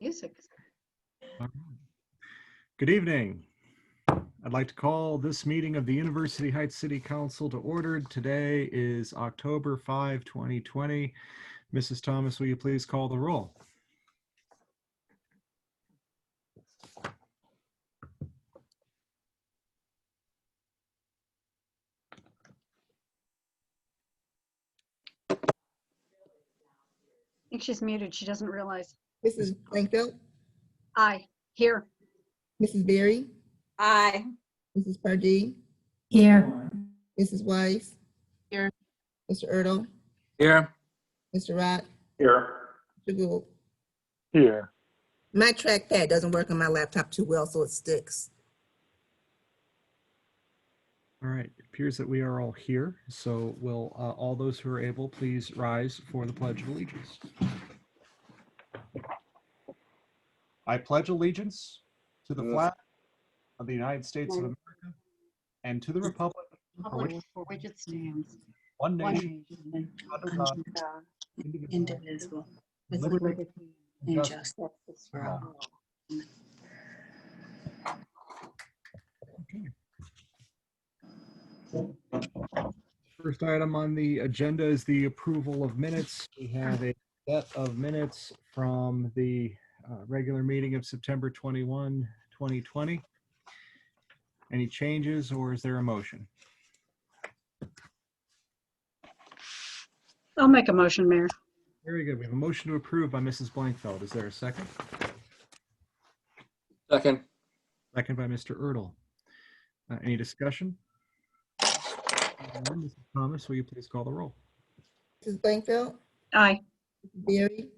Music. All right. Good evening. I'd like to call this meeting of the University Heights City Council to order. Today is October 5, 2020. Mrs. Thomas, will you please call the roll? I think she's muted. She doesn't realize. Mrs. Blankfeld, Aye. Here. Mrs. Berry, Aye. Mrs. Pardee, Here. Mrs. Weiss, Here. Mr. Ertl, Here. Mr. Rott, Here. Mr. Gould. Here. My trackpad doesn't work on my laptop too well, so it sticks. All right, it appears that we are all here. So will all those who are able please rise for the Pledge of Allegiance. I pledge allegiance to the flag of the United States of America and to the republic For which it stands. one One nation, nation, under God, indivisible, with liberty liberty and justice justice for all. First item on the agenda is the approval of minutes. We have a set of minutes from the regular meeting of September 21, 2020. Any changes, or is there a motion? I'll make a motion, Mayor. Very good. We have a motion to approve by Mrs. Blankfeld. Is there a second? Second. Second by Mr. Ertl. Any discussion? Mrs. Thomas, will you please call the roll? Mrs. Blankfeld, Aye. Mrs. Berry,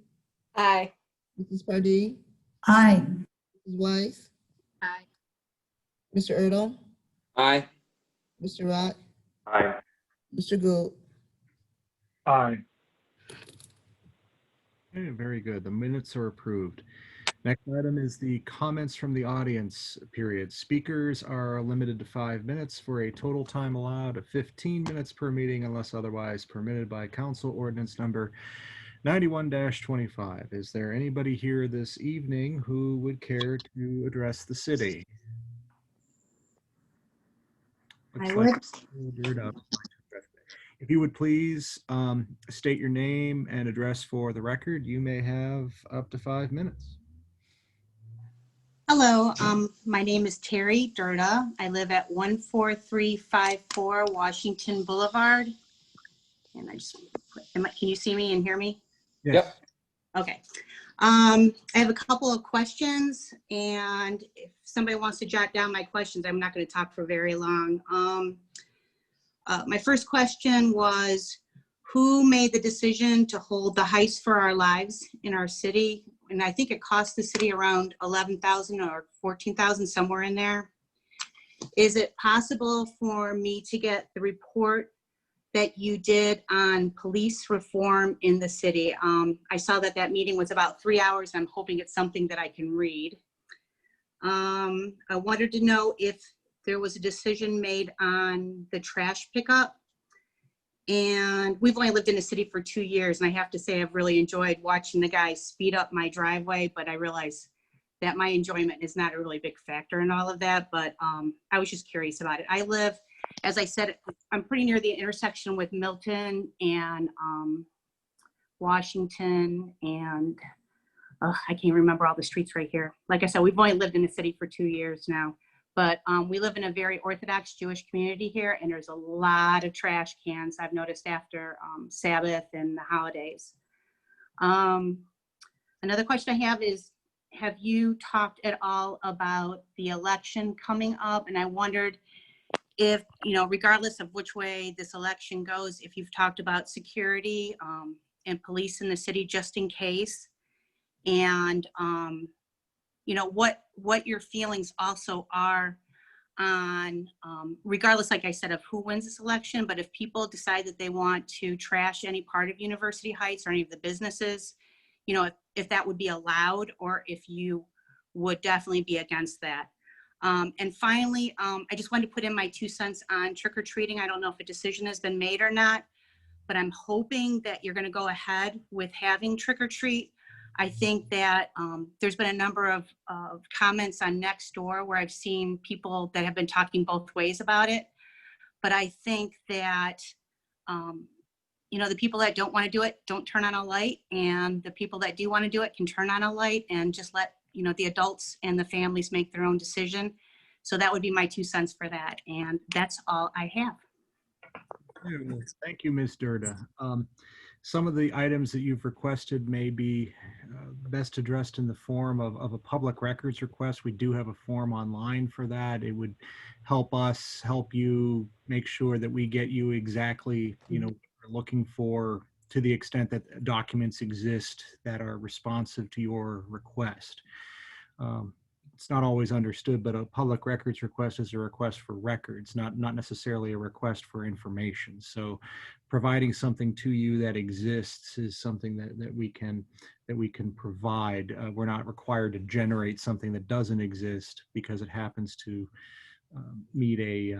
Aye. Mrs. Pardee, Aye. Mrs. Weiss, Aye. Mr. Ertl, Aye. Mr. Rott, Aye. Mr. Gould. Aye. Okay, very good. The minutes are approved. Next item is the comments from the audience period. Speakers are limited to 5 minutes for a total time allowed of 15 minutes per meeting unless otherwise permitted by Council Ordinance number 91-25. Is there anybody here this evening who would care to address the city? I Looks would. like you're up. If you would please state your name and address for the record, you may have up to 5 minutes. Hello, my name is Terry Durda. I live at 14354 Washington Boulevard. And I just, can you see me and hear me? Yes. Yep. Okay. I have a couple of questions, and if somebody wants to jot down my questions, I'm not going to talk for very long. My first question was, who made the decision to hold the Heist for Our Lives in our city? And I think it cost the city around $11,000 or $14,000, somewhere in there. Is it possible for me to get the report that you did on police reform in the city? I saw that that meeting was about 3 hours. I'm hoping it's something that I can read. I wanted to know if there was a decision made on the trash pickup. And we've only lived in the city for 2 years, and I have to say I've really enjoyed watching the guys speed up my driveway, but I realize that my enjoyment is not a really big factor in all of that, but I was just curious about it. I live, as I said, I'm pretty near the intersection with Milton and Washington, and I can't remember all the streets right here. Like I said, we've only lived in the city for 2 years now. But we live in a very Orthodox Jewish community here, and there's a lot of trash cans I've noticed after Sabbath and the holidays. Another question I have is, have you talked at all about the election coming up? And I wondered if, regardless of which way this election goes, if you've talked about security and police in the city just in case. And what your feelings also are on, regardless, like I said, of who wins this election, but if people decide that they want to trash any part of University Heights or any of the businesses, if that would be allowed, or if you would definitely be against that. And finally, I just wanted to put in my 2 cents on trick-or-treating. I don't know if a decision has been made or not, but I'm hoping that you're going to go ahead with having trick-or-treat. I think that there's been a number of comments on Nextdoor where I've seen people that have been talking both ways about it. But I think that, you know, the people that don't want to do it, don't turn on a light. And the people that do want to do it can turn on a light and just let, you know, the adults and the families make their own decision. So that would be my 2 cents for that. And that's all I have. Thank you, Ms. Durda. Some of the items that you've requested may be best addressed in the form of a public records request. We do have a form online for that. It would help us help you make sure that we get you exactly, you know, what we're looking for, to the extent that documents exist that are responsive to your request. It's not always understood, but a public records request is a request for records, not necessarily a request for information. So providing something to you that exists is something that we can provide. We're not required to generate something that doesn't exist because it happens to meet a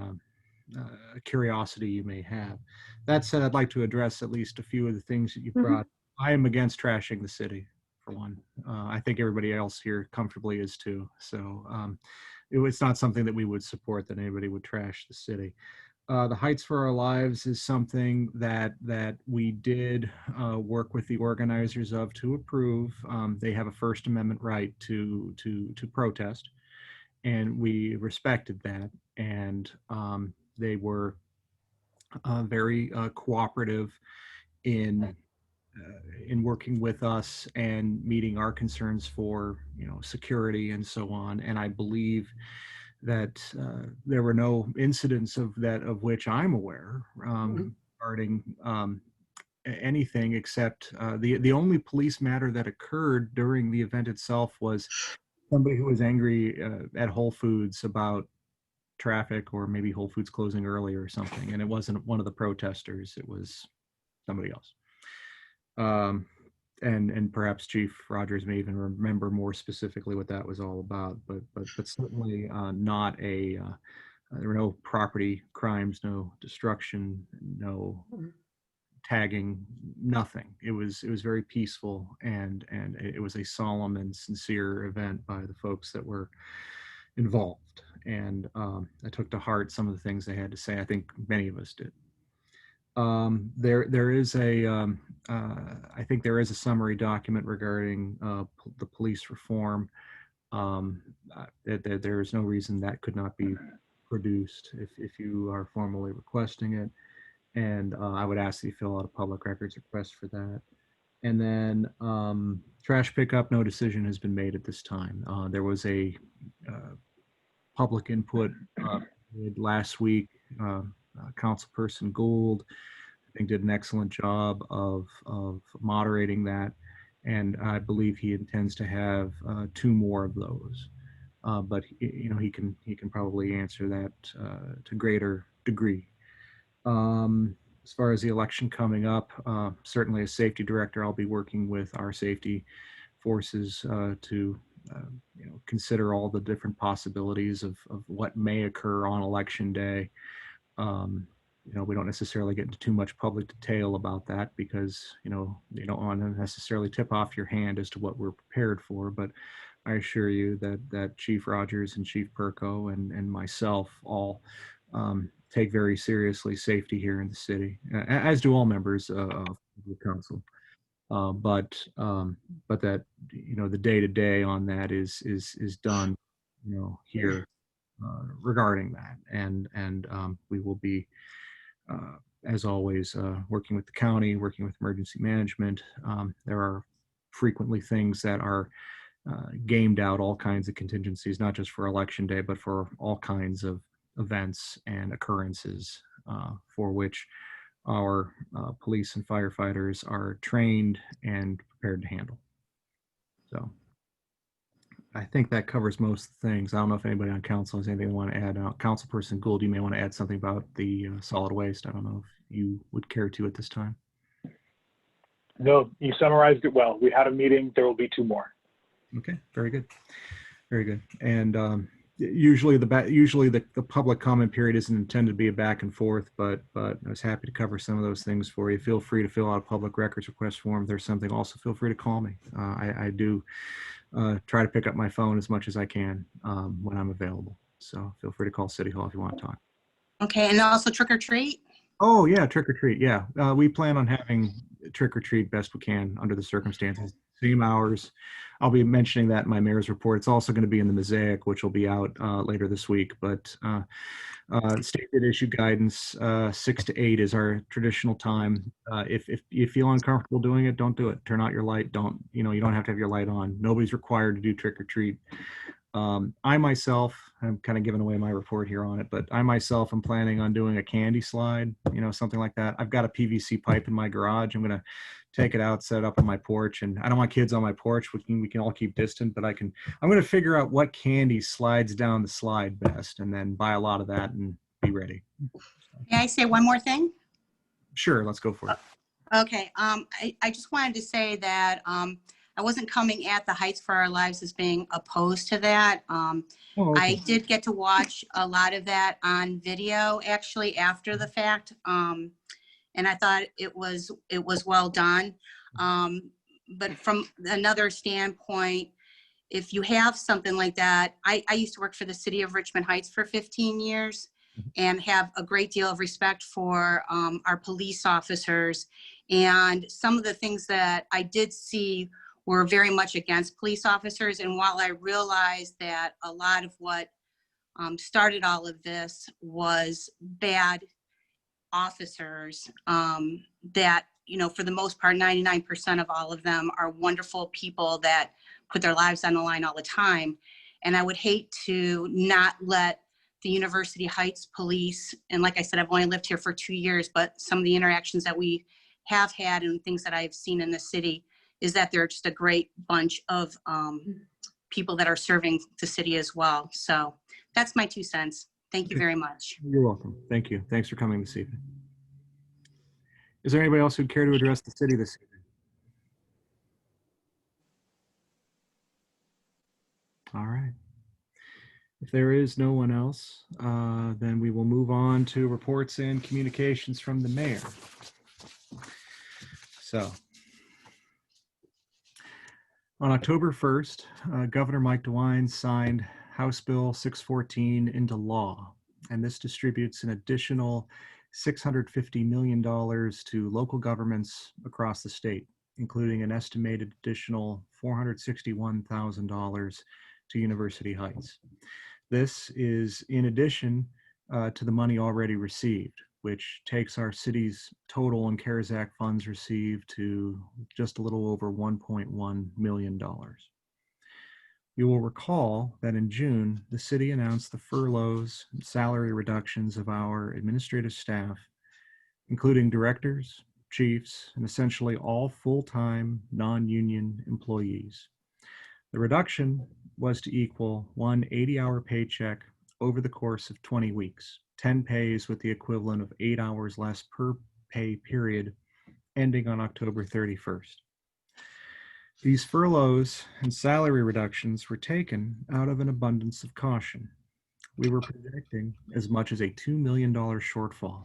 curiosity you may have. That said, I'd like to address at least a few of the things that you brought. I am against trashing the city, for one. I think everybody else here comfortably is too. So it's not something that we would support, that anybody would trash the city. The Heights for Our Lives is something that we did work with the organizers of to approve. They have a First Amendment right to protest, and we respected that. And they were very cooperative in working with us and meeting our concerns for, you know, security and so on. And I believe that there were no incidents of which I'm aware regarding anything, except the only police matter that occurred during the event itself was somebody who was angry at Whole Foods about traffic, or maybe Whole Foods closing early or something. And it wasn't one of the protesters, it was somebody else. And perhaps Chief Rogers may even remember more specifically what that was all about, but certainly not a, there were no property crimes, no destruction, no tagging, nothing. It was very peaceful, and it was a solemn and sincere event by the folks that were involved. And I took to heart some of the things they had to say. I think many of us did. There is a, I think there is a summary document regarding the police reform. There is no reason that could not be produced if you are formally requesting it. And I would ask that you fill out a public records request for that. And then trash pickup, no decision has been made at this time. There was a public input last week. Councilperson Gould, I think, did an excellent job of moderating that, and I believe he intends to have 2 more of those. But you know, he can probably answer that to greater degree. As far as the election coming up, certainly as safety director, I'll be working with our safety forces to you know, consider all the different possibilities of what may occur on election day. You know, we don't necessarily get into too much public detail about that because, you know, you don't want to necessarily tip off your hand as to what we're prepared for. But I assure you that Chief Rogers and Chief Perko and myself all take very seriously safety here in the city, as do all members of the council. But that, you know, the day-to-day on that is done, you know, here regarding that. And we will be, as always, working with the county, working with emergency management. There are frequently things that are gamed out, all kinds of contingencies, not just for election day, but for all kinds of events and occurrences for which our police and firefighters are trained and prepared to handle. So I think that covers most things. I don't know if anybody on council has anything they want to add. Councilperson Gould, you may want to add something about the solid waste. I don't know if you would care to at this time. No, you summarized it well. We had a meeting. There will be 2 more. Okay, very good. Very good. And Usually the public comment period isn't intended to be a back and forth, but I was happy to cover some of those things for you. Feel free to fill out a public records request form. If there's something, also feel free to call me. I do try to pick up my phone as much as I can when I'm available. So feel free to call City Hall if you want to talk. Okay, and also trick or treat? Oh yeah, trick or treat. Yeah, we plan on having trick or treat best we can under the circumstances. Same hours. I'll be mentioning that in my mayor's report. It's also going to be in the Mosaic, which will be out later this week. But state did issue guidance. 6 to 8 is our traditional time. If you feel uncomfortable doing it, don't do it. Turn out your light. You don't have to have your light on. Nobody's required to do trick or treat. I myself, I'm kind of giving away my report here on it, but I myself am planning on doing a candy slide, something like that. I've got a PVC pipe in my garage. I'm going to take it out, set it up on my porch, and I don't want kids on my porch. We can all keep distant, but I'm going to figure out what candy slides down the slide best and then buy a lot of that and be ready. May I say one more thing? Sure. Let's go for it. Okay, I just wanted to say that I wasn't coming at the Heights for Our Lives as being opposed to that. Oh, okay. I did get to watch a lot of that on video actually after the fact. And I thought it was well done. But from another standpoint, if you have something like that, I used to work for the city of Richmond Heights for 15 years and have a great deal of respect for our police officers. And some of the things that I did see were very much against police officers. And while I realized that a lot of what started all of this was bad officers, that, for the most part, 99% of all of them are wonderful people that put their lives on the line all the time. And I would hate to not let the University Heights police, and like I said, I've only lived here for 2 years, but some of the interactions that we have had and things that I've seen in the city is that they're just a great bunch of people that are serving the city as well. So that's my 2 cents. Thank you very much. You're welcome. Thank you. Thanks for coming this evening. Is there anybody else who'd care to address the city this evening? All right. If there is no one else, then we will move on to reports and communications from the mayor. So, on October 1st, Governor Mike DeWine signed House Bill 614 into law, and this distributes an additional $650 million to local governments across the state, including an estimated additional $461,000 to University Heights. This is in addition to the money already received, which takes our city's total in CARES Act funds received to just a little over $1.1 million. You will recall that in June, the city announced the furloughs and salary reductions of our administrative staff, including directors, chiefs, and essentially all full-time, non-union employees. The reduction was to equal one 80-hour paycheck over the course of 20 weeks, 10 pays with the equivalent of 8 hours less per pay period, ending on October 31st. These furloughs and salary reductions were taken out of an abundance of caution. We were predicting as much as a $2 million shortfall.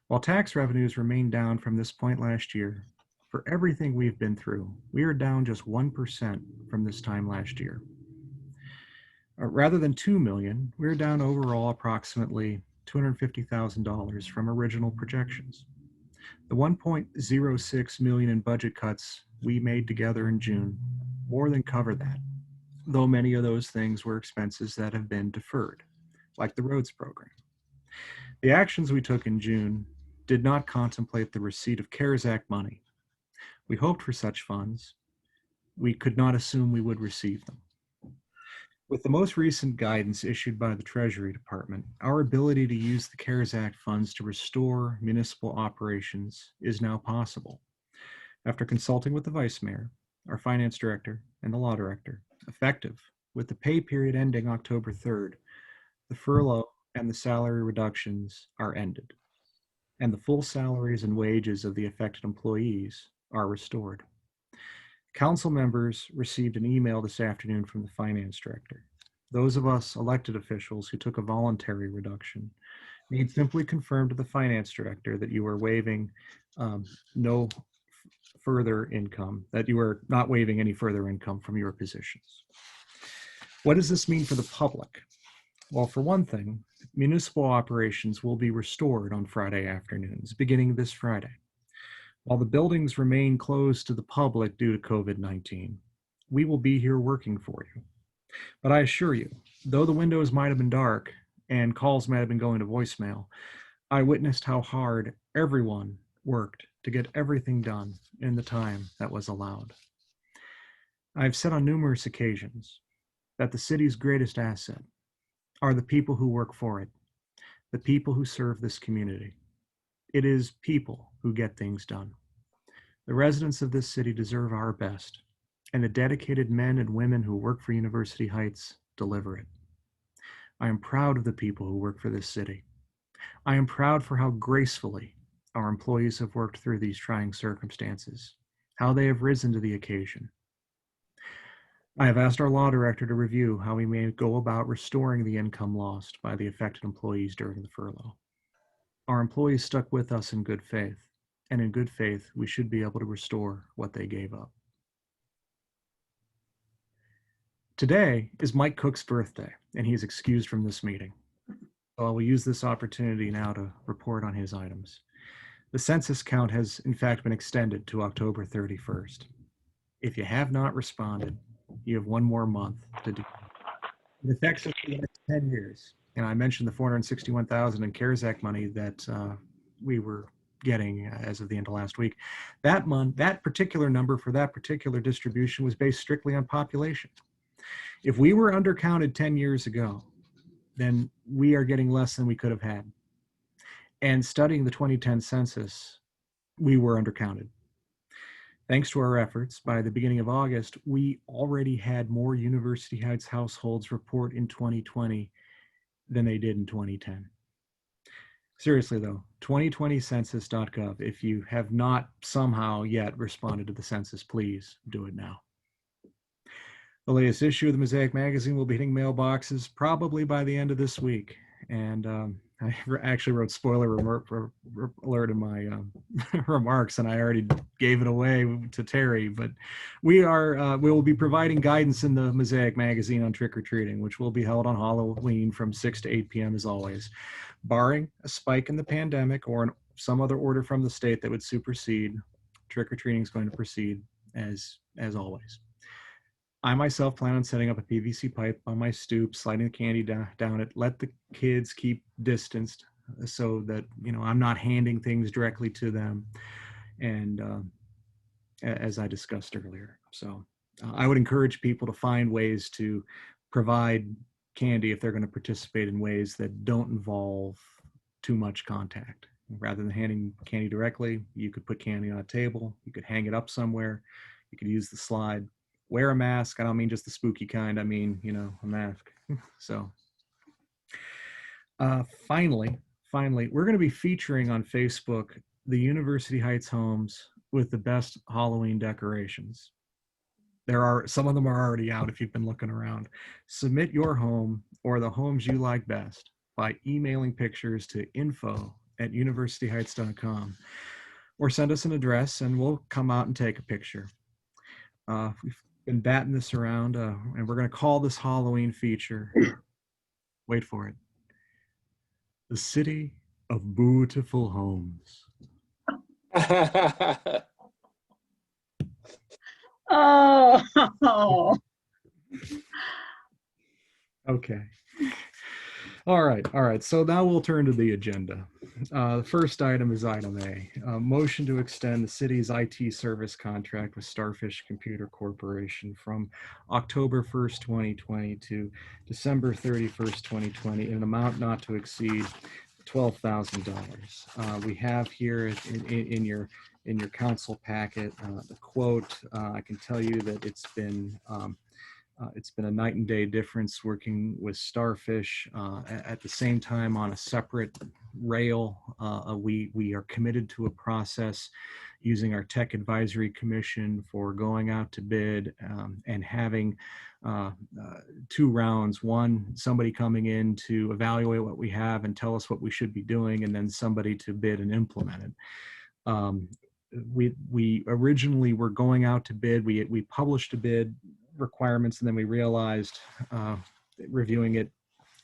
While tax revenues remain down from this point last year, for everything we've been through, we are down just 1% from this time last year. Rather than $2 million, we're down overall approximately $250,000 from original projections. The $1.06 million in budget cuts we made together in June more than cover that, though many of those things were expenses that have been deferred, like the roads program. The actions we took in June did not contemplate the receipt of CARES Act money. We hoped for such funds. We could not assume we would receive them. With the most recent guidance issued by the Treasury Department, our ability to use the CARES Act funds to restore municipal operations is now possible. After consulting with the Vice Mayor, our Finance Director, and the Law Director, effective with the pay period ending October 3rd, the furlough and the salary reductions are ended, and the full salaries and wages of the affected employees are restored. Council members received an email this afternoon from the Finance Director. those of us elected officials who took a voluntary reduction need simply confirm to the finance director that you are waiving no further income, that you are not waiving any further income from your positions. What does this mean for the public? Well, for one thing, municipal operations will be restored on Friday afternoons, beginning this Friday. While the buildings remain closed to the public due to COVID-19, we will be here working for you. But I assure you, though the windows might have been dark and calls might have been going to voicemail, I witnessed how hard everyone worked to get everything done in the time that was allowed. I've said on numerous occasions that the city's greatest asset are the people who work for it, the people who serve this community. It is people who get things done. The residents of this city deserve our best, and the dedicated men and women who work for University Heights deliver it. I am proud of the people who work for this city. I am proud for how gracefully our employees have worked through these trying circumstances, how they have risen to the occasion. I have asked our law director to review how we may go about restoring the income lost by the affected employees during the furlough. Our employees stuck with us in good faith, and in good faith, we should be able to restore what they gave up. Today is Mike Cook's birthday, and he is excused from this meeting. So I will use this opportunity now to report on his items. The census count has in fact been extended to October 31st. If you have not responded, you have one more month to do. It affects us for the next 10 years. And I mentioned the $461,000 in CARES Act money that we were getting as of the end of last week. That month, that particular number for that particular distribution was based strictly on population. If we were undercounted 10 years ago, then we are getting less than we could have had. And studying the 2010 census, we were undercounted. Thanks to our efforts, by the beginning of August, we already had more University Heights households report in 2020 than they did in 2010. Seriously though, 2020census.gov. If you have not somehow yet responded to the census, please do it now. The latest issue of the Mosaic magazine will be hitting mailboxes probably by the end of this week. And I actually wrote spoiler alert in my remarks, and I already gave it away to Terry. But we will be providing guidance in the Mosaic magazine on trick-or-treating, which will be held on Halloween from 6 to 8 p.m. as always. Barring a spike in the pandemic or some other order from the state that would supersede, trick-or-treating is going to proceed as always. I myself plan on setting up a PVC pipe on my stoop, sliding the candy down it, let the kids keep distanced so that, I'm not handing things directly to them. And as I discussed earlier. So I would encourage people to find ways to provide candy if they're going to participate in ways that don't involve too much contact. Rather than handing candy directly, you could put candy on a table, you could hang it up somewhere, you could use the slide. Wear a mask. I don't mean just the spooky kind. I mean, a mask. So finally, we're going to be featuring on Facebook the University Heights homes with the best Halloween decorations. Some of them are already out if you've been looking around. Submit your home or the homes you like best by emailing pictures to info@universityheights.com or send us an address and we'll come out and take a picture. We've been batting this around, and we're going to call this Halloween feature, wait for it, The City of Beautiful Homes. Oh. Okay. All right. So now we'll turn to the agenda. The first item is item A, motion to extend the city's IT service contract with Starfish Computer Corporation from October 1st, 2020 to December 31st, 2020 in an amount not to exceed $12,000. We have here in your council packet the quote. I can tell you that it's been It's been a night and day difference working with Starfish at the same time on a separate rail. We are committed to a process using our Tech Advisory Commission for going out to bid and having 2 rounds. One, somebody coming in to evaluate what we have and tell us what we should be doing, and then somebody to bid and implement it. We originally were going out to bid. We published a bid requirements, and then we realized reviewing it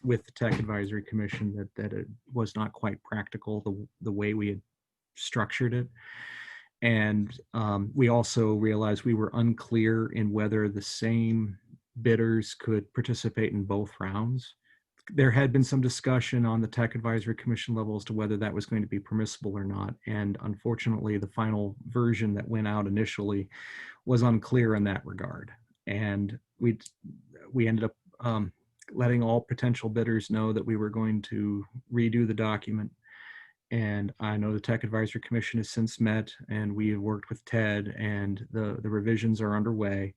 with the Tech Advisory Commission that it was not quite practical the way we had structured it. And we also realized we were unclear in whether the same bidders could participate in both rounds. There had been some discussion on the Tech Advisory Commission level as to whether that was going to be permissible or not. And unfortunately, the final version that went out initially was unclear in that regard. And we ended up letting all potential bidders know that we were going to redo the document. And I know the Tech Advisory Commission has since met, and we have worked with Ted, and the revisions are underway.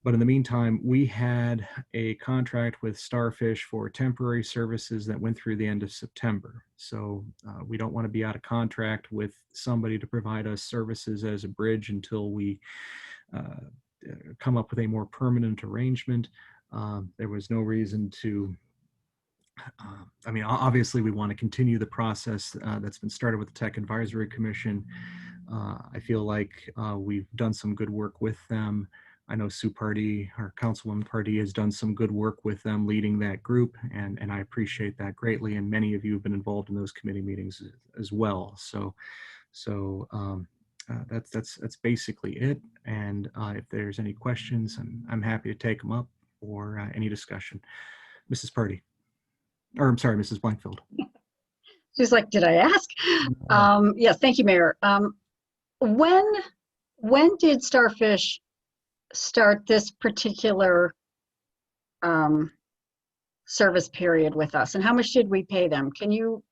But in the meantime, we had a contract with Starfish for temporary services that went through the end of September. So we don't want to be out of contract with somebody to provide us services as a bridge until we come up with a more permanent arrangement. There was no reason to, I mean, obviously we want to continue the process that's been started with the Tech Advisory Commission. I feel like we've done some good work with them. I know Sue Pardee, our Councilwoman Pardee, has done some good work with them leading that group, and I appreciate that greatly. And many of you have been involved in those committee meetings as well. So that's basically it. And if there's any questions, I'm happy to take them up, or any discussion. Mrs. Pardee, or I'm sorry, Mrs. Blankfield. She's like, did I ask? Yes, thank you, Mayor. When did Starfish start this particular service period with us, and how much did we pay them? Do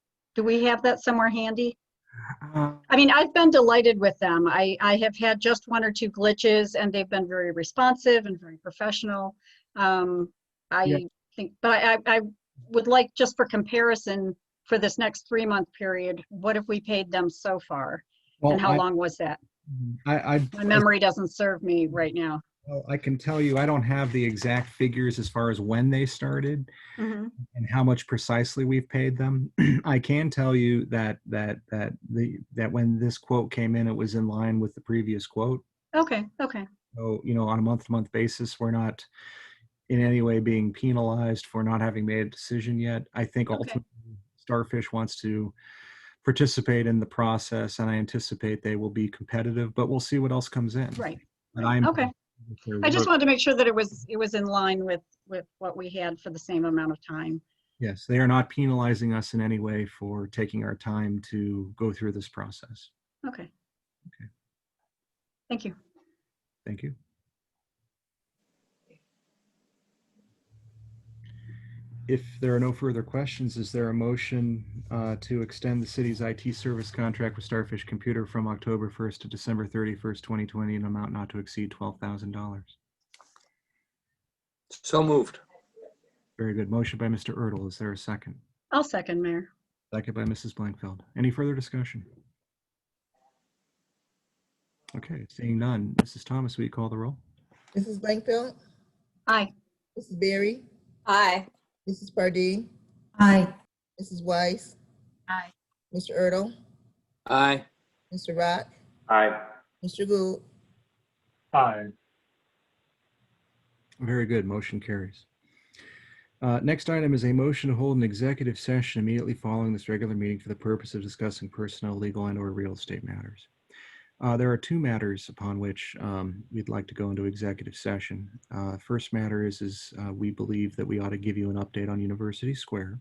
we have that somewhere handy? I mean, I've been delighted with them. I have had just 1 or 2 glitches, and they've been very responsive and very professional. I think, but I would like, just for comparison, for this next 3-month period, what have we paid them so far? Well, and how long was that? My memory doesn't serve me right now. Well, I can tell you, I don't have the exact figures as far as when they started Mm-hmm. and how much precisely we've paid them. I can tell you that when this quote came in, it was in line with the previous quote. Okay. So, on a month-to-month basis, we're not in any way being penalized for not having made a decision yet. I think ultimately Starfish wants to participate in the process, and I anticipate they will be competitive, but we'll see what else comes in. Right. But Okay. I just wanted to make sure that it was in line with what we had for the same amount of time. Yes, they are not penalizing us in any way for taking our time to go through this process. Okay. Okay. Thank you. Thank you. If there are no further questions, is there a motion to extend the city's IT service contract with Starfish Computer from October 1st to December 31st, 2020, in an amount not to exceed $12,000? So moved. Very good. Motion by Mr. Erdl. Is there a second? I'll second, Mayor. Second by Mrs. Blankfeld. Any further discussion? Okay, seeing none. Mrs. Thomas, will you call the roll? Mrs. Blankfield, Aye. Mrs. Berry, Aye. Mrs. Pardee, Aye. Mrs. Weiss, Aye. Mr. Erdl, Aye. Mr. Rock, Aye. Mr. Gould, Aye. Very good. Motion carries. Next item is a motion to hold an executive session immediately following this regular meeting for the purpose of discussing personnel, legal, and/or real estate matters. There are 2 matters upon which we'd like to go into executive session. First matter is we believe that we ought to give you an update on University Square.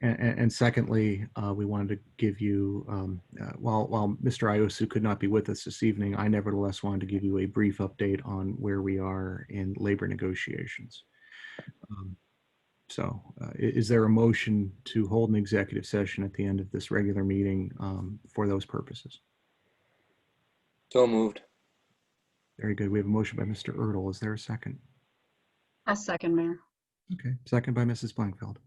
And secondly, we wanted to give you, while Mr. Iosu could not be with us this evening, I nevertheless wanted to give you a brief update on where we are in labor negotiations. So is there a motion to hold an executive session at the end of this regular meeting for those purposes? So moved. Very good. We have a motion by Mr. Erdl. Is there a second? A second, Mayor. Okay, second by Mrs. Blankfeld.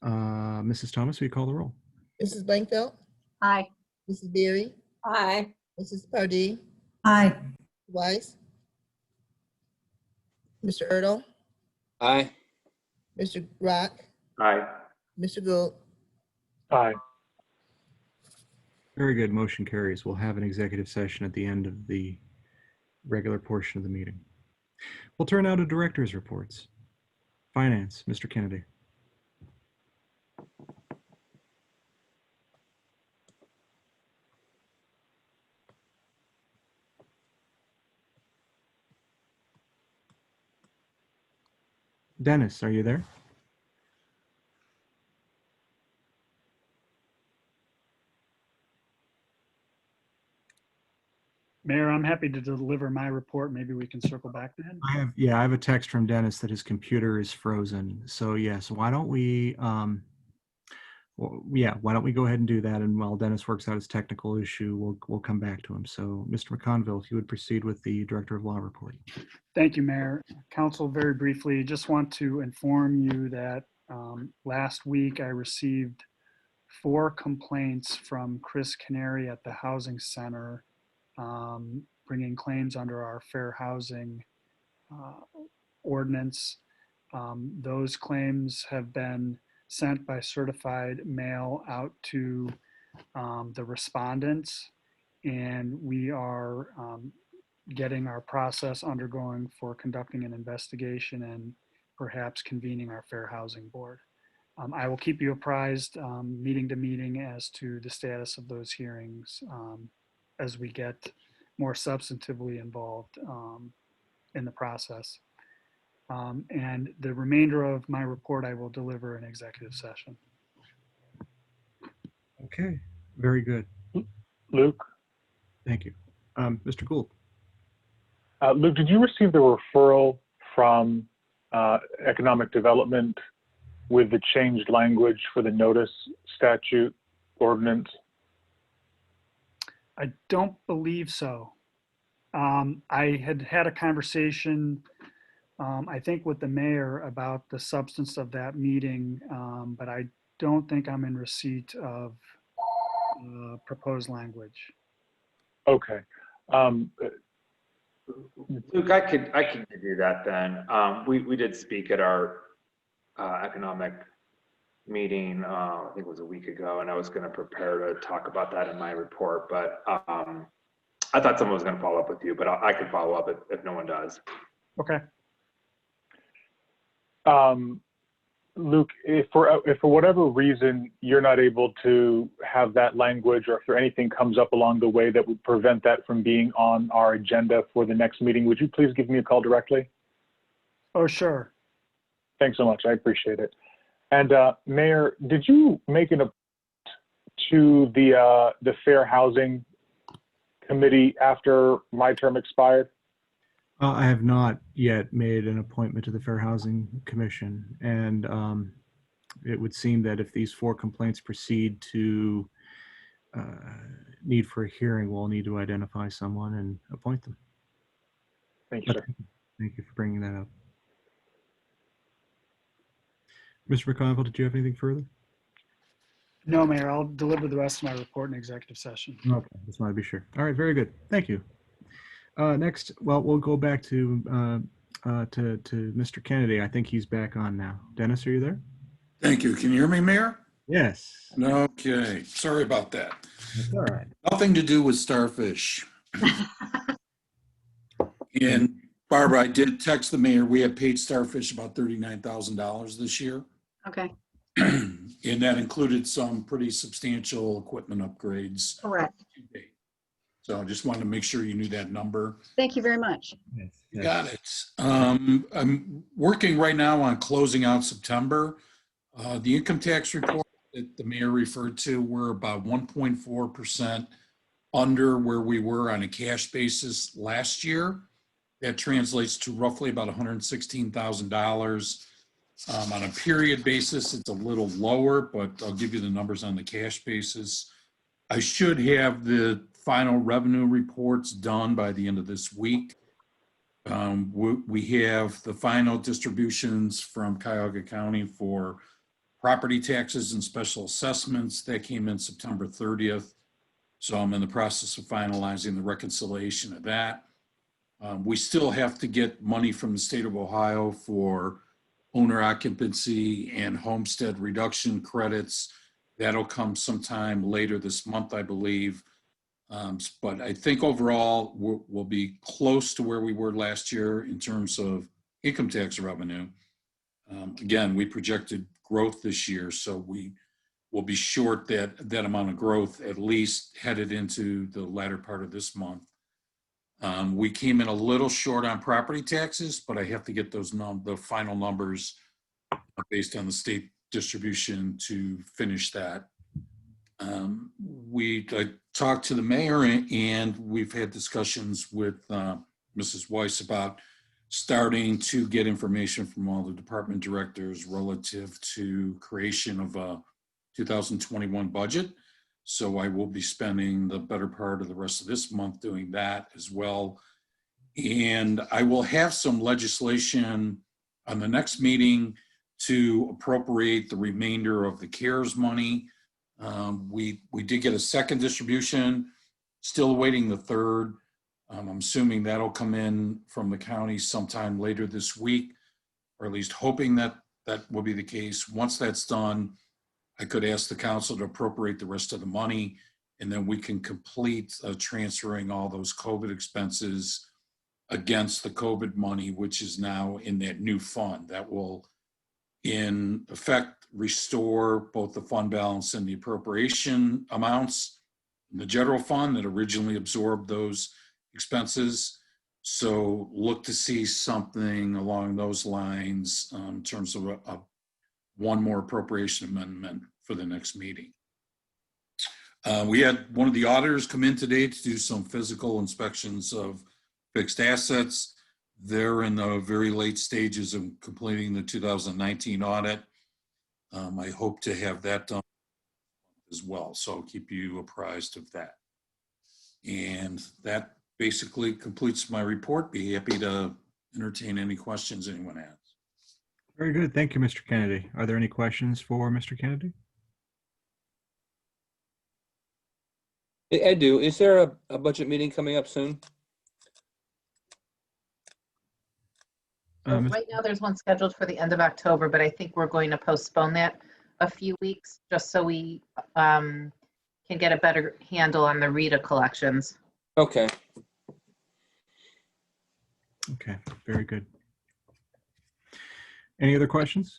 Mrs. Thomas, will you call the roll? Mrs. Blankfeld, Aye. Mrs. Berry, Aye. Mrs. Pardee, Aye. Weiss, Mr. Erdl, Aye. Mr. Rock, Aye. Mr. Gould. Aye. Very good. Motion carries. We'll have an executive session at the end of the regular portion of the meeting. We'll turn now to directors' reports. Finance, Mr. Kennedy. Dennis, are you there? Mayor, I'm happy to deliver my report. Maybe we can circle back then. I have a text from Dennis that his computer is frozen. So yes, why don't we why don't we go ahead and do that, and while Dennis works out his technical issue, we'll come back to him. So Mr. McConville, if you would proceed with the Director of Law report. Thank you, Mayor. Council, very briefly, just want to inform you that last week I received 4 complaints from Chris Canary at the Housing Center, bringing claims under our fair housing ordinance. Those claims have been sent by certified mail out to the respondents, and we are getting our process undergoing for conducting an investigation and perhaps convening our fair housing board. I will keep you apprised meeting to meeting as to the status of those hearings as we get more substantively involved in the process. And the remainder of my report I will deliver in executive session. Okay, very good. Luke? Thank you. Mr. Gould. Luke, did you receive the referral from Economic Development with the changed language for the notice statute ordinance? I don't believe so. I had a conversation, I think with the mayor about the substance of that meeting, but I don't think I'm in receipt of proposed language. Okay. Luke, I could do that then. We did speak at our economic meeting, I think it was a week ago, and I was going to prepare to talk about that in my report, but I thought someone was going to follow up with you, but I could follow up if no one does. Okay. Luke, if for whatever reason you're not able to have that language, or if there anything comes up along the way that would prevent that from being on our agenda for the next meeting, would you please give me a call directly? Oh, sure. Thanks so much. I appreciate it. And Mayor, did you make an appointment to the Fair Housing Committee after my term expired? I have not yet made an appointment to the Fair Housing Commission, and it would seem that if these 4 complaints proceed to need for a hearing, we'll need to identify someone and appoint them. Thank you, sir. Thank you for bringing that up. Mr. McConville, did you have anything further? No, Mayor, I'll deliver the rest of my report in executive session. Okay, just want to be sure. All right, very good. Thank you. Next, well, we'll go back to Mr. Kennedy. I think he's back on now. Dennis, are you there? Thank you. Can you hear me, Mayor? Yes. Okay. Sorry about that. That's all right. Nothing to do with Starfish. And Barbara, I did text the mayor. We have paid Starfish about $39,000 this year. Okay, And that included some pretty substantial equipment upgrades. correct. So I just wanted to make sure you knew that number. Thank you very much. Yes. You got it. I'm working right now on closing out September. The income tax report that the mayor referred to, we're about 1.4% under where we were on a cash basis last year. That translates to roughly about $116,000. On a period basis, it's a little lower, but I'll give you the numbers on the cash basis. I should have the final revenue reports done by the end of this week. We have the final distributions from Cuyahoga County for property taxes and special assessments. That came in September 30th. So I'm in the process of finalizing the reconciliation of that. We still have to get money from the state of Ohio for owner occupancy and homestead reduction credits. That'll come sometime later this month, I believe. But I think overall we'll be close to where we were last year in terms of income tax revenue. Again, we projected growth this year, so we will be short that amount of growth at least headed into the latter part of this month. We came in a little short on property taxes, but I have to get those the final numbers based on the state distribution to finish that. I talked to the mayor and we've had discussions with Mrs. Weiss about starting to get information from all the department directors relative to creation of a 2021 budget. So I will be spending the better part of the rest of this month doing that as well. And I will have some legislation on the next meeting to appropriate the remainder of the CARES money. We did get a second distribution, still awaiting the third. I'm assuming that'll come in from the county sometime later this week, or at least hoping that that will be the case. Once that's done, I could ask the council to appropriate the rest of the money, and then we can complete transferring all those COVID expenses against the COVID money, which is now in that new fund that will, in effect, restore both the fund balance and the appropriation amounts in the general fund that originally absorbed those expenses. So look to see something along those lines in terms of one more appropriation amendment for the next meeting. We had one of the auditors come in today to do some physical inspections of fixed assets. They're in the very late stages of completing the 2019 audit. I hope to have that done as well, so I'll keep you apprised of that. And that basically completes my report. Be happy to entertain any questions anyone has. Very good. Thank you, Mr. Kennedy. Are there any questions for Mr. Kennedy? I do. Is there a budget meeting coming up soon? Right now, there's one scheduled for the end of October, but I think we're going to postpone that a few weeks just so we can get a better handle on the RETA collections. Okay. Okay, very good. Any other questions?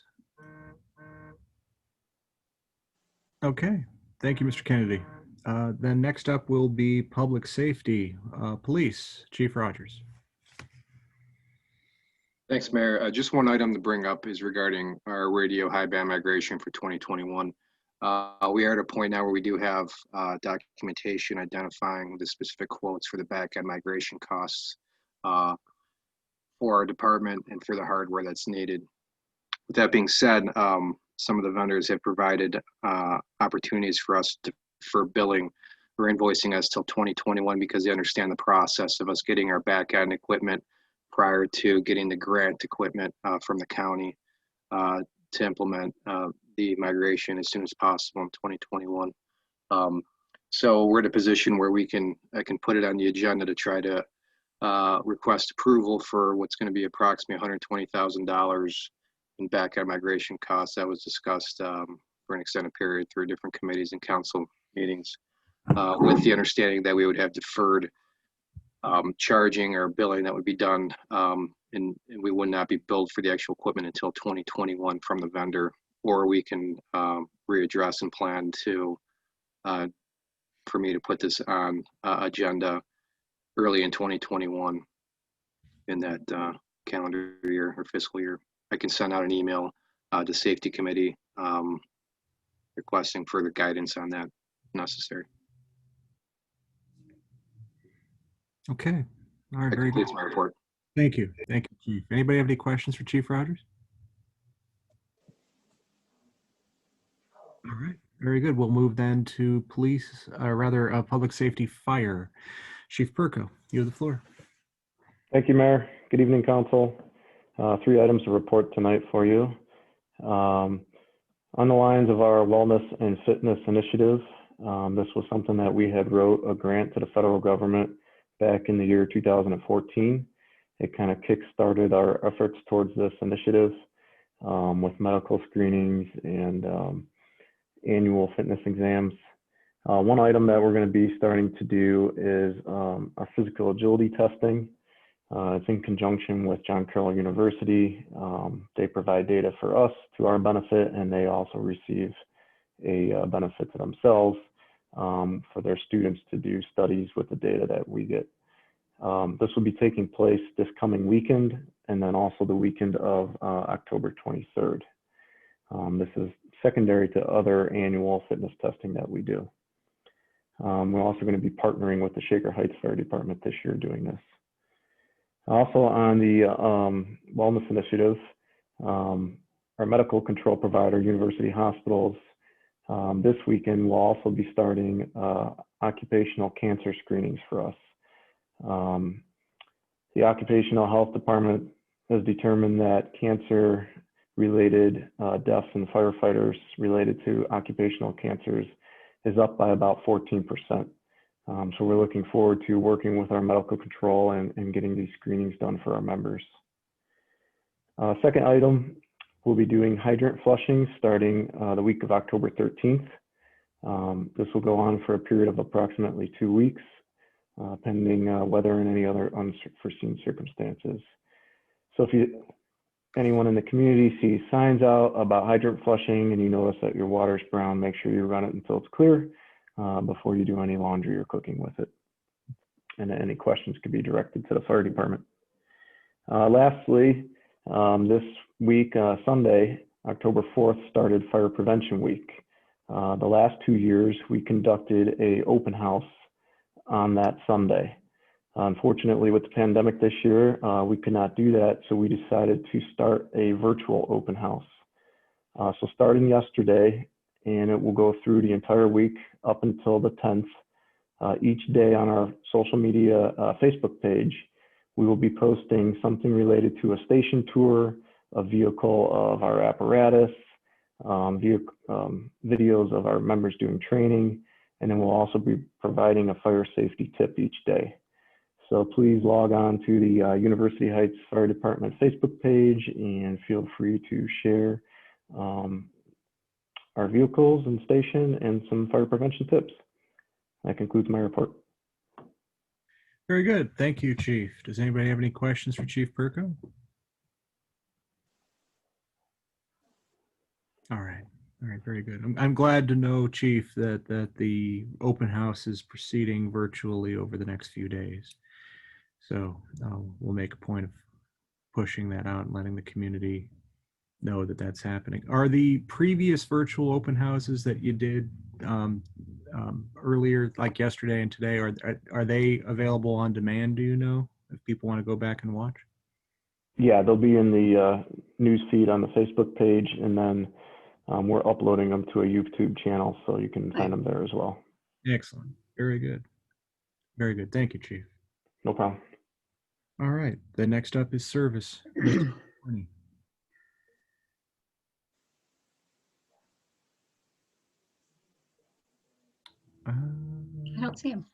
Okay, thank you, Mr. Kennedy. Then next up will be Public Safety, Police, Chief Rogers. Thanks, Mayor. Just one item to bring up is regarding our radio high band migration for 2021. We are at a point now where we do have documentation identifying the specific quotes for the back end migration costs for our department and for the hardware that's needed. With that being said, some of the vendors have provided opportunities for us for billing or invoicing us till 2021 because they understand the process of us getting our back end equipment prior to getting the grant equipment from the county to implement the migration as soon as possible in 2021. So we're in a position where I can put it on the agenda to try to request approval for what's going to be approximately $120,000 in back-end migration costs that was discussed for an extended period through different committees and council meetings, with the understanding that we would have deferred charging or billing that would be done, and we would not be billed for the actual equipment until 2021 from the vendor, or we can readdress and plan to for me to put this on agenda early in 2021 in that calendar year or fiscal year. I can send out an email to Safety Committee requesting further guidance on that if necessary. Okay. All right, That very good. concludes my report. Thank you. Thank you, Chief. Anybody have any questions for Chief Rogers? All right, very good. We'll move then to police, or rather Public Safety Fire. Chief Perko, you have the floor. Thank you, Mayor. Good evening, Council. 3 items to report tonight for you. On the lines of our wellness and fitness initiative, this was something that we had wrote a grant to the federal government back in the year 2014. It kind of kick-started our efforts towards this initiative with medical screenings and annual fitness exams. One item that we're going to be starting to do is our physical agility testing. It's in conjunction with John Carroll University. They provide data for us to our benefit, and they also receive a benefit to themselves for their students to do studies with the data that we get. This will be taking place this coming weekend, and then also the weekend of October 23rd. This is secondary to other annual fitness testing that we do. We're also going to be partnering with the Shaker Heights Fire Department this year doing this. Also on the wellness initiative, our medical control provider, University Hospitals, this weekend will also be starting occupational cancer screenings for us. The Occupational Health Department has determined that cancer-related deaths in firefighters related to occupational cancers is up by about 14%. So we're looking forward to working with our medical control and getting these screenings done for our members. Second item, we'll be doing hydrant flushing starting the week of October 13th. This will go on for a period of approximately 2 weeks, pending weather and any other unforeseen circumstances. So if anyone in the community sees signs out about hydrant flushing and you notice that your water's brown, make sure you run it until it's clear before you do any laundry or cooking with it. And any questions could be directed to the fire department. Lastly, this week, Sunday, October 4th, started Fire Prevention Week. The last 2 years, we conducted an open house on that Sunday. Unfortunately, with the pandemic this year, we could not do that, so we decided to start a virtual open house. So starting yesterday, and it will go through the entire week up until the 10th, each day on our social media Facebook page, we will be posting something related to a station tour, a vehicle of our apparatus, videos of our members doing training, and then we'll also be providing a fire safety tip each day. So please log on to the University Heights Fire Department Facebook page and feel free to share our vehicles and station and some fire prevention tips. That concludes my report. Very good. Thank you, Chief. Does anybody have any questions for Chief Perko? All right. All right. Very good. I'm glad to know, Chief, that the open house is proceeding virtually over the next few days. So we'll make a point of pushing that out and letting the community know that that's happening. Are the previous virtual open houses that you did earlier, like yesterday and today, are they available on demand, do you know, if people want to go back and watch? Yeah, they'll be in the news feed on the Facebook page, and then we're uploading them to a YouTube channel, so you can find them there as well. Excellent. Very good. Very good. Thank you, Chief. No problem. All right. The next up is service. I don't see him.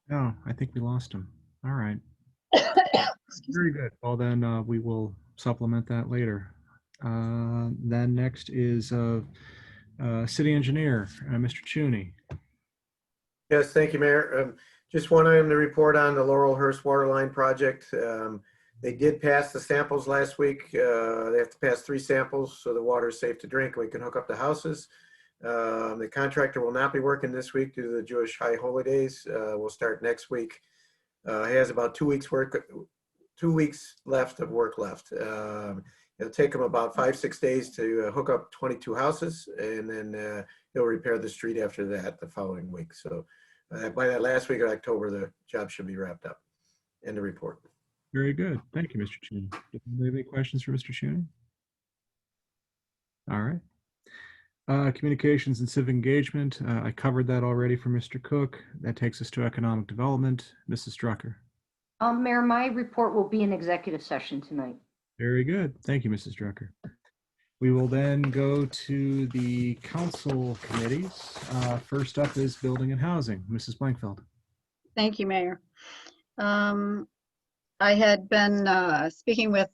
No, I think we lost him. All right. Very good. Well, then we will supplement that later. Then next is City Engineer, Mr. Chuney. Yes, thank you, Mayor. Just one item to report on the Laurel Hearst Waterline project. They did pass the samples last week. They have to pass 3 samples so the water is safe to drink and we can hook up the houses. The contractor will not be working this week due to the Jewish high holidays. We'll start next week. He has about 2 weeks left of work left. It'll take him about 5-6 days to hook up 22 houses, and then he'll repair the street after that the following week. So by that last week of October, the job should be wrapped up. End of report. Very good. Thank you, Mr. Chuney. Do you have any questions for Mr. Chuney? All right. Communications and civic engagement. I covered that already for Mr. Cook. That takes us to economic development. Mrs. Strucker. Mayor, my report will be in executive session tonight. Very good. Thank you, Mrs. Drucker. We will then go to the council committees. First up is building and housing. Mrs. Blankfeld. Thank you, Mayor. I had been speaking with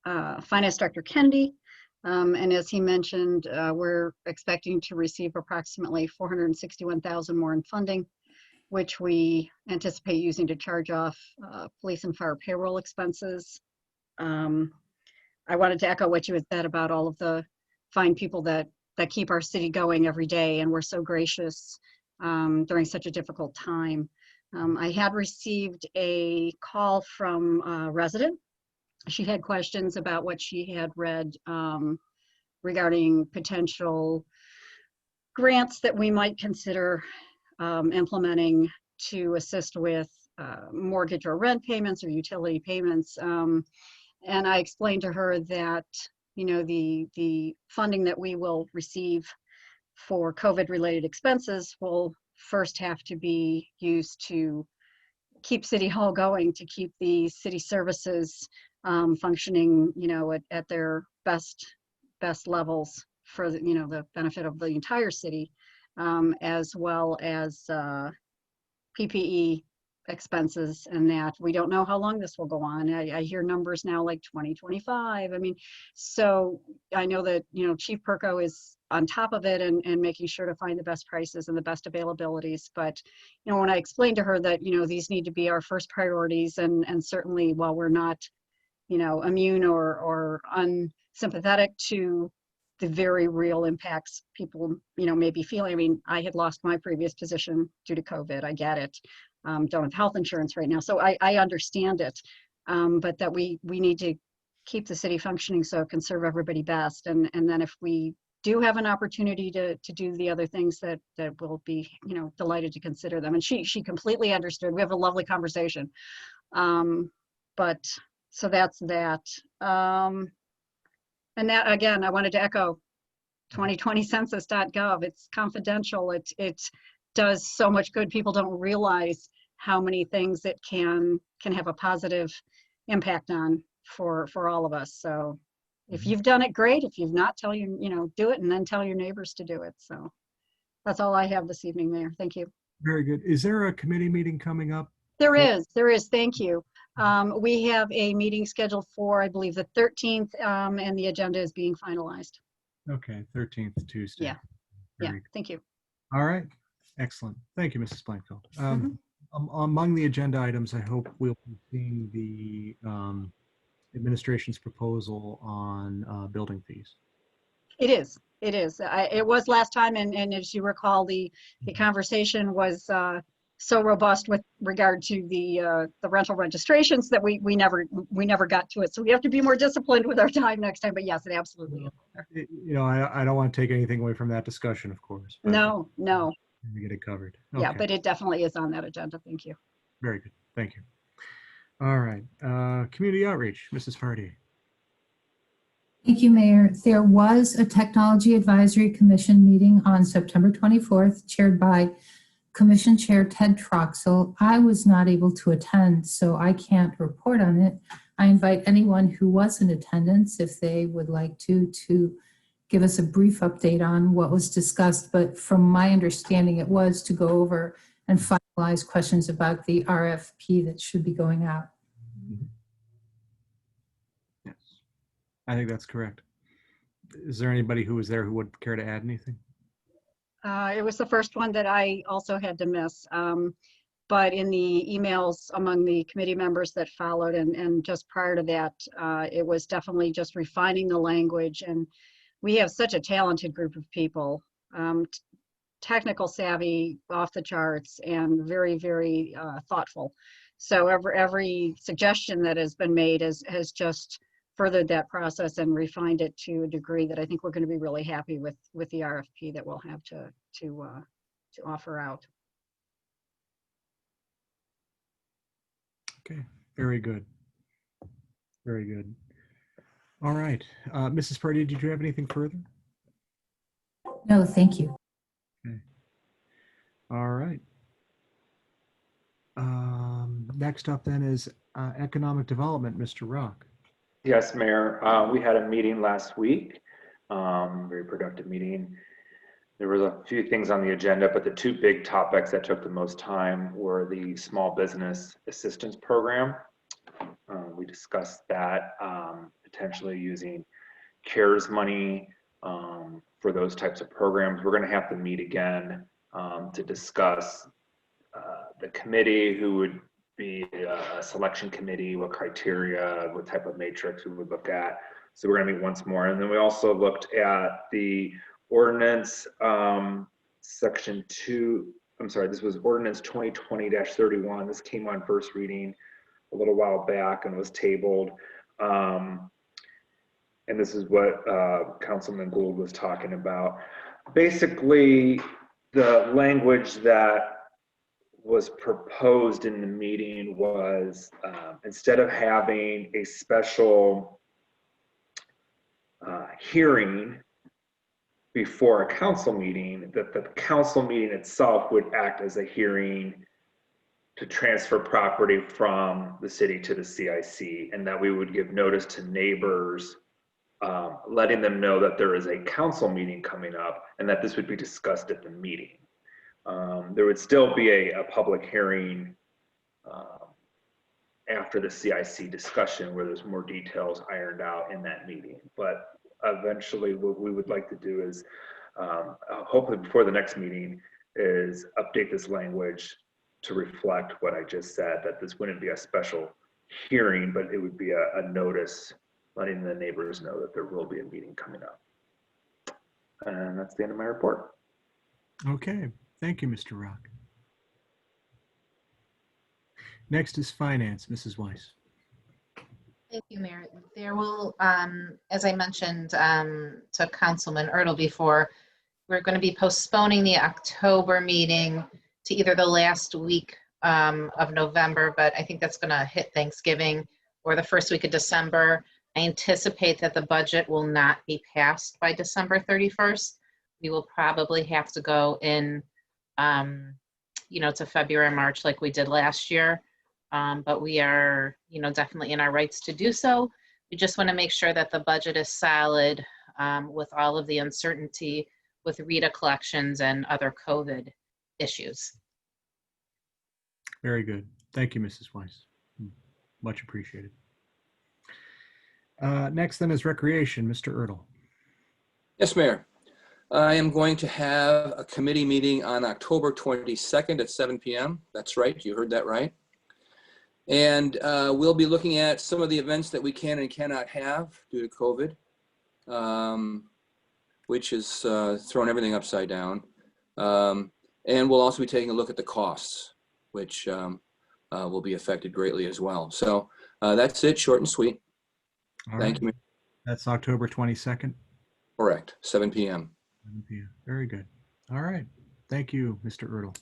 Finance Director Kennedy, and as he mentioned, we're expecting to receive approximately $461,000 more in funding, which we anticipate using to charge off police and fire payroll expenses. I wanted to echo what you had said about all of the fine people that keep our city going every day, and were so gracious during such a difficult time. I had received a call from a resident. She had questions about what she had read regarding potential grants that we might consider implementing to assist with mortgage or rent payments or utility payments. And I explained to her that, you know, the funding that we will receive for COVID-related expenses will first have to be used to keep City Hall going, to keep the city services functioning, you know, at their best levels for the, you know, the benefit of the entire city, as well as PPE expenses, and that we don't know how long this will go on. I hear numbers now like 2025. I mean, so I know that, you know, Chief Perko is on top of it and making sure to find the best prices and the best availabilities. But, you know, when I explained to her that, you know, these need to be our first priorities, and certainly while we're not, you know, immune or unsympathetic to the very real impacts people, you know, may be feeling. I mean, I had lost my previous position due to COVID. I get it. Don't have health insurance right now, so I understand it. But that we need to keep the city functioning so it can serve everybody best. And then if we do have an opportunity to do the other things, that we'll be, you know, delighted to consider them. And she completely understood. We have a lovely conversation. But so that's that. And that, again, I wanted to echo 2020census.gov. It's confidential. It does so much good. People don't realize how many things it can have a positive impact on for all of us. So if you've done it, great. If you've not, tell you know, do it, and then tell your neighbors to do it. So that's all I have this evening, Mayor. Thank you. Very good. Is there a committee meeting coming up? There is. Thank you. We have a meeting scheduled for, I believe, the 13th, and the agenda is being finalized. Okay, 13th, Tuesday. Yeah. Very Yeah. Thank you. All right. Excellent. Thank you, Mrs. Blankfeld. Among the agenda items, I hope we'll be seeing the administration's proposal on building fees. It is. It is. It was last time, and as you recall, the conversation was so robust with regard to the rental registrations that we never got to it. So we have to be more disciplined with our time next time. But yes, it absolutely is. You know, I don't want to take anything away from that discussion, of course. No. We get it covered. Yeah, Okay. but it definitely is on that agenda. Thank you. Very good. Thank you. All right. Community outreach, Mrs. Fardy. Thank you, Mayor. There was a Technology Advisory Commission meeting on September 24th, chaired by Commission Chair Ted Troxel. I was not able to attend, so I can't report on it. I invite anyone who was in attendance, if they would like to give us a brief update on what was discussed. But from my understanding, it was to go over and finalize questions about the RFP that should be going out. Yes, I think that's correct. Is there anybody who was there who would care to add anything? It was the first one that I also had to miss. But in the emails among the committee members that followed and just prior to that, it was definitely just refining the language. And we have such a talented group of people, technical savvy, off the charts, and very, very thoughtful. So every suggestion that has been made has just furthered that process and refined it to a degree that I think we're going to be really happy with the RFP that we'll have to offer out. Okay, very good. Very good. All right. Mrs. Purdy, did you have anything further? No, thank you. Okay. All right. Next up then is Economic Development, Mr. Rock. Yes, Mayor. We had a meeting last week, very productive meeting. There was a few things on the agenda, but the two big topics that took the most time were the Small Business Assistance Program. We discussed that, potentially using CARES money for those types of programs. We're going to have to meet again to discuss the committee, who would be a selection committee, what criteria, what type of matrix we would look at. So we're going to meet once more. And then we also looked at the ordinance section 2. I'm sorry, this was ordinance 2020-31. This came on first reading a little while back and was tabled. And this is what Councilman Gould was talking about. Basically, the language that was proposed in the meeting was instead of having a special hearing before a council meeting, that the council meeting itself would act as a hearing to transfer property from the city to the CIC, and that we would give notice to neighbors, letting them know that there is a council meeting coming up and that this would be discussed at the meeting. There would still be a public hearing after the CIC discussion where there's more details ironed out in that meeting. But eventually what we would like to do is, hopefully before the next meeting, is update this language to reflect what I just said, that this wouldn't be a special hearing, but it would be a notice letting the neighbors know that there will be a meeting coming up. And that's the end of my report. Okay, thank you, Mr. Rock. Next is Finance, Mrs. Weiss. Thank you, Mayor. There will, as I mentioned to Councilman Ertl before, we're going to be postponing the October meeting to either the last week of November, but I think that's going to hit Thanksgiving, or the first week of December. I anticipate that the budget will not be passed by December 31st. We will probably have to go in, to February, March like we did last year. But we are, definitely in our rights to do so. We just want to make sure that the budget is solid with all of the uncertainty with RETA collections and other COVID issues. Very good. Thank you, Mrs. Weiss. Much appreciated. Next then is Recreation, Mr. Ertl. Yes, Mayor. I am going to have a committee meeting on October 22nd at 7 p.m. That's right. You heard that right. And we'll be looking at some of the events that we can and cannot have due to COVID, which has thrown everything upside down. And we'll also be taking a look at the costs, which will be affected greatly as well. So that's it, short and sweet. Thank you. That's October 22nd? Correct, 7 p.m. 7 p.m. Very good. All right. Thank you, Mr. Ertl.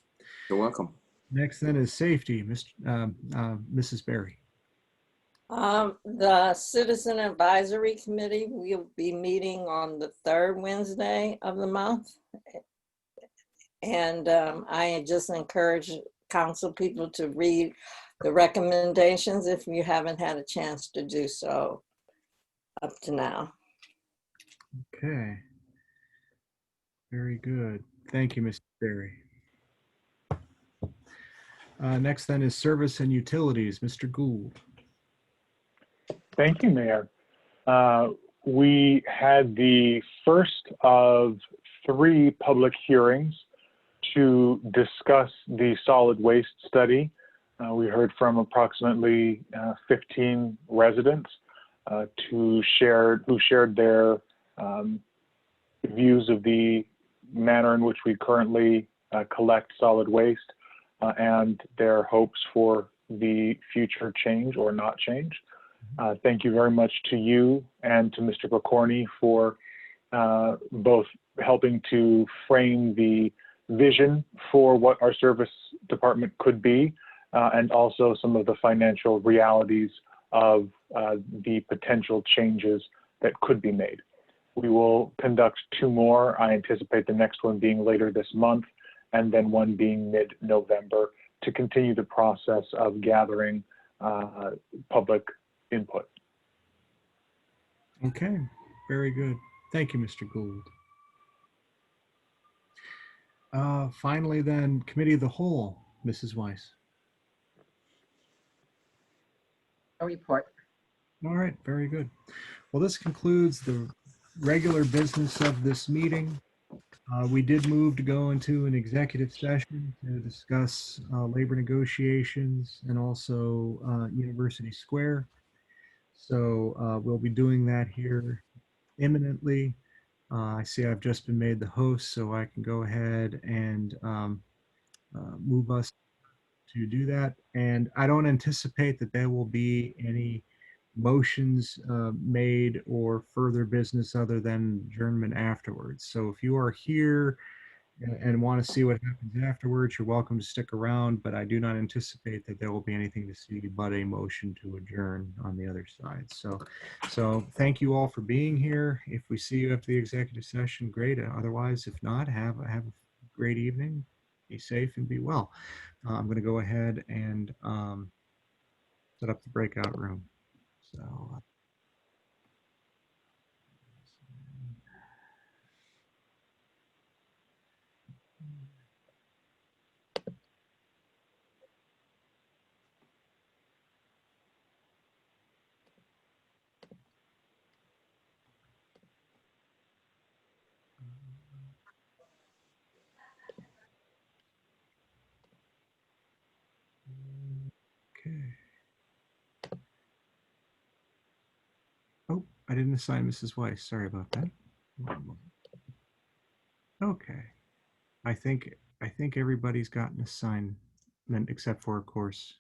You're welcome. Next then is Safety, Mrs. Berry. The Citizen Advisory Committee will be meeting on the third Wednesday of the month. And I just encourage council people to read the recommendations if you haven't had a chance to do so up to now. Okay. Very good. Thank you, Mrs. Berry. Next then is Service and Utilities, Mr. Gould. Thank you, Mayor. We had the first of 3 public hearings to discuss the solid waste study. We heard from approximately 15 residents who shared their views of the manner in which we currently collect solid waste and their hopes for the future change or not change. Thank you very much to you and to Mr. Pokorny for both helping to frame the vision for what our service department could be, and also some of the financial realities of the potential changes that could be made. We will conduct 2 more. I anticipate the next one being later this month, and then one being mid-November, to continue the process of gathering public input. Okay, very good. Thank you, Mr. Gould. Finally then, Committee of the Whole, Mrs. Weiss. A report. All right, very good. Well, this concludes the regular business of this meeting. We did move to go into an executive session to discuss labor negotiations and also University Square. So we'll be doing that here imminently. I see I've just been made the host, so I can go ahead and move us to do that. And I don't anticipate that there will be any motions made or further business other than adjournment afterwards. So if you are here and want to see what happens afterwards, you're welcome to stick around, but I do not anticipate that there will be anything to see but a motion to adjourn on the other side. So thank you all for being here. If we see you after the executive session, great. Otherwise, if not, have a great evening. Be safe and be well. I'm going to go ahead and set up the breakout room. So. Okay. Oh, I didn't assign Mrs. Weiss. Sorry about that. Okay. I think everybody's got an assignment except for, of course.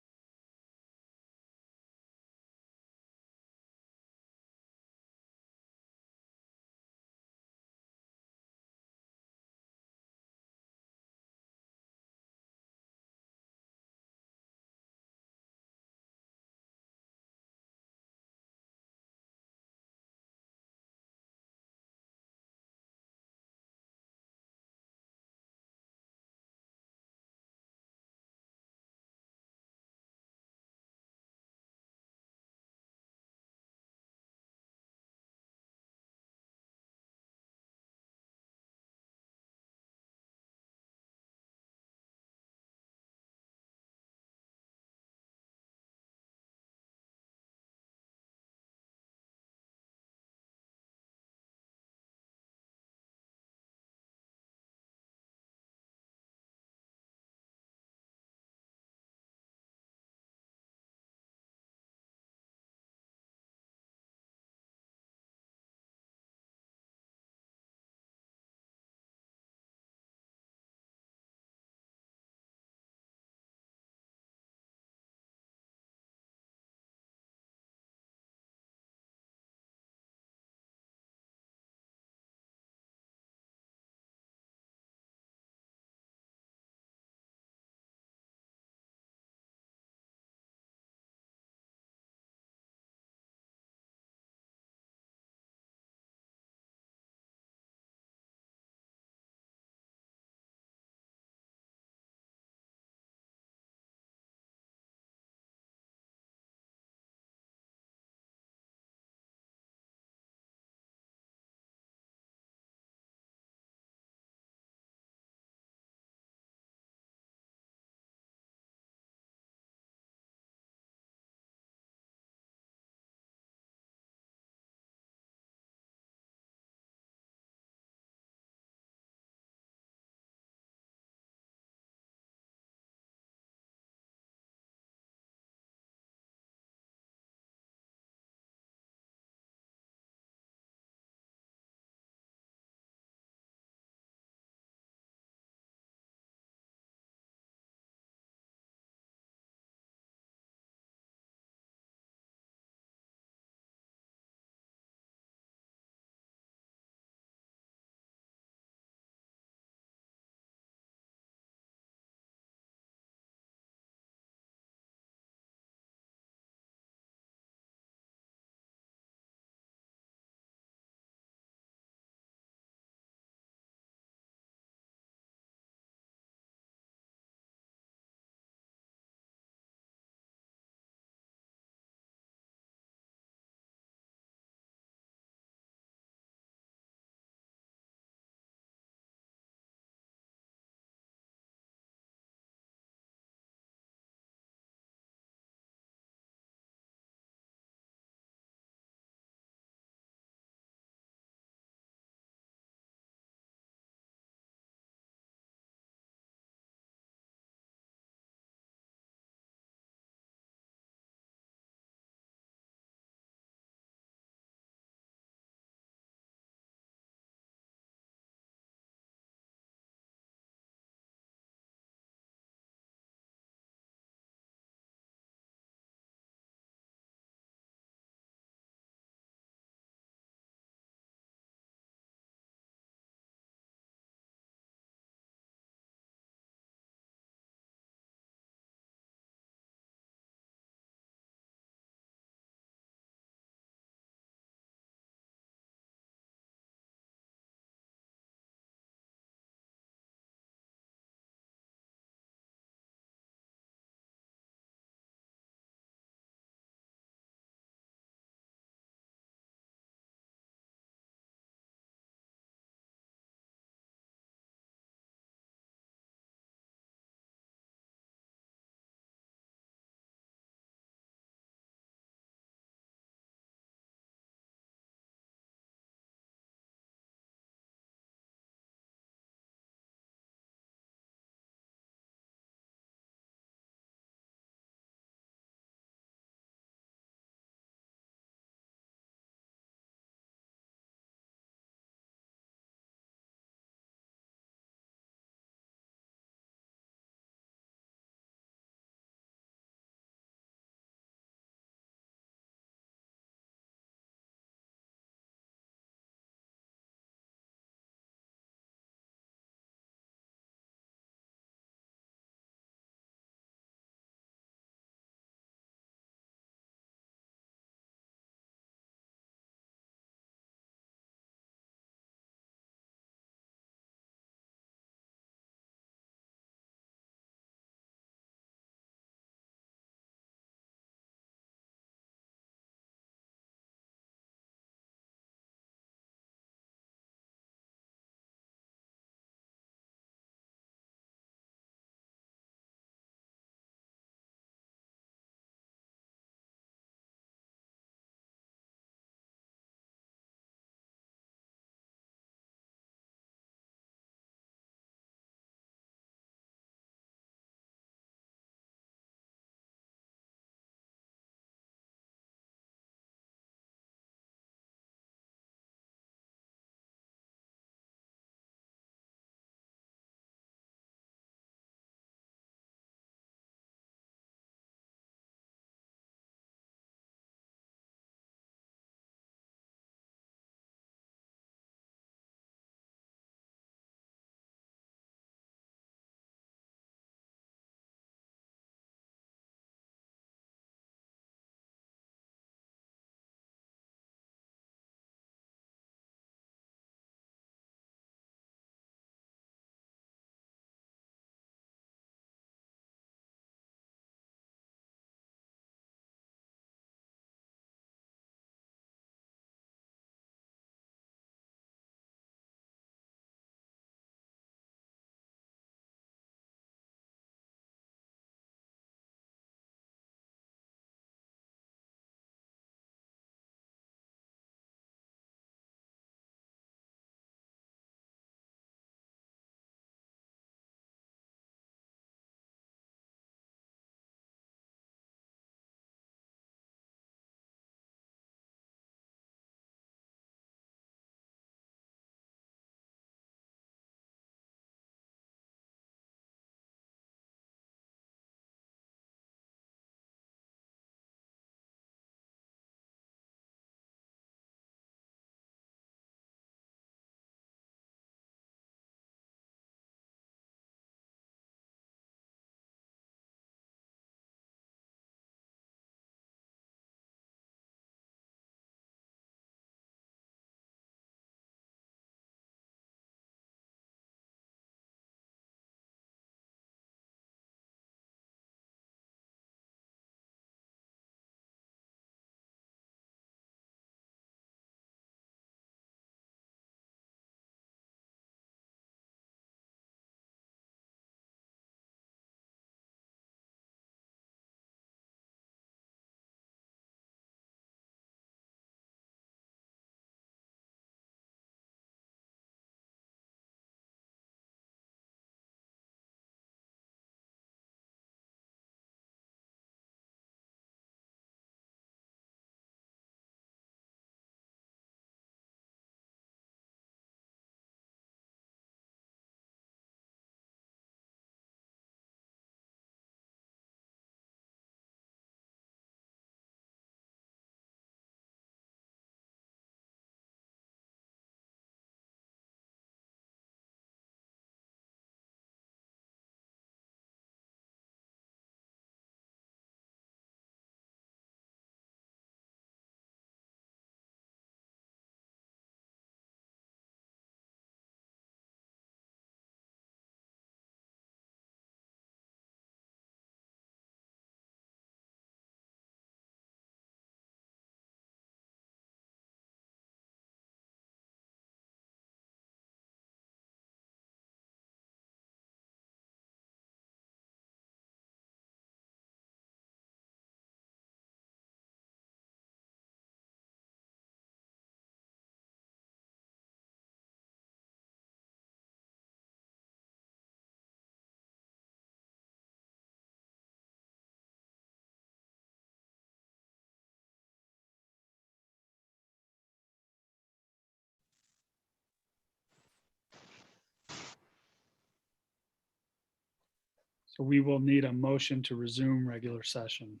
So we will need a motion to resume regular session.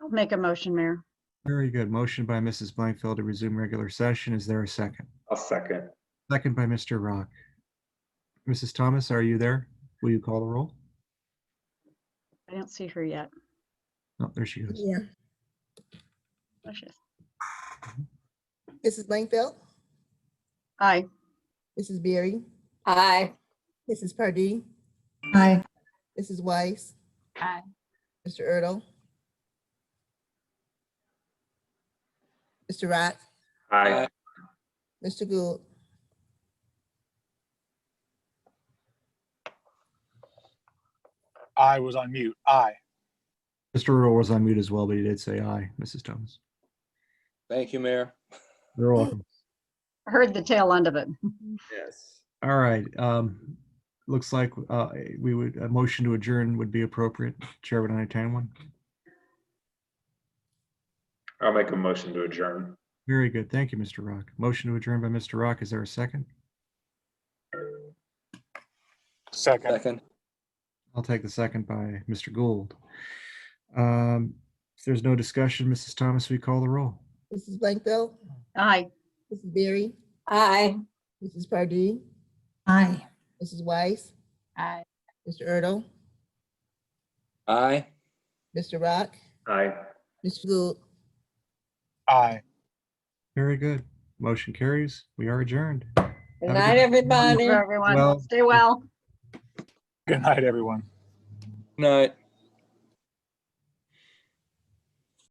I'll make a motion, Mayor. Very good. Motion by Mrs. Blankfeld to resume regular session. Is there a second? I'll second. Second by Mr. Rock. Mrs. Thomas, are you there? Will you call the roll? I don't see her yet. Oh, there she goes. Yeah. Precious. Mrs. Blankfeld, Aye. Mrs. Berry, Aye. Mrs. Pardee, Aye. Mrs. Weiss, Aye. Mr. Erdl, Mr. Rock, Aye. Mr. Gould. I was on mute. Aye. Mr. Earl was on mute as well, but he did say aye, Mrs. Thomas. Thank you, Mayor. You're welcome. I heard the tail end of it. Yes. All right. Looks like we would, a motion to adjourn would be appropriate. Chair would entertain one. I'll make a motion to adjourn. Very good. Thank you, Mr. Rock. Motion to adjourn by Mr. Rock. Is there a second? Second. Second. I'll take the second by Mr. Gould. If there's no discussion, Mrs. Thomas, we call the roll. Mrs. Blankfeld, Aye. Mrs. Berry, Aye. Mrs. Pardee, Aye. Mrs. Weiss, Aye. Mr. Erdl, Aye. Mr. Rock, Aye. Mr. Gould. Aye. Very good. Motion carries. We are adjourned. Good Have a night, good- everybody. For everyone. Well- Stay well. Good night, everyone. Night.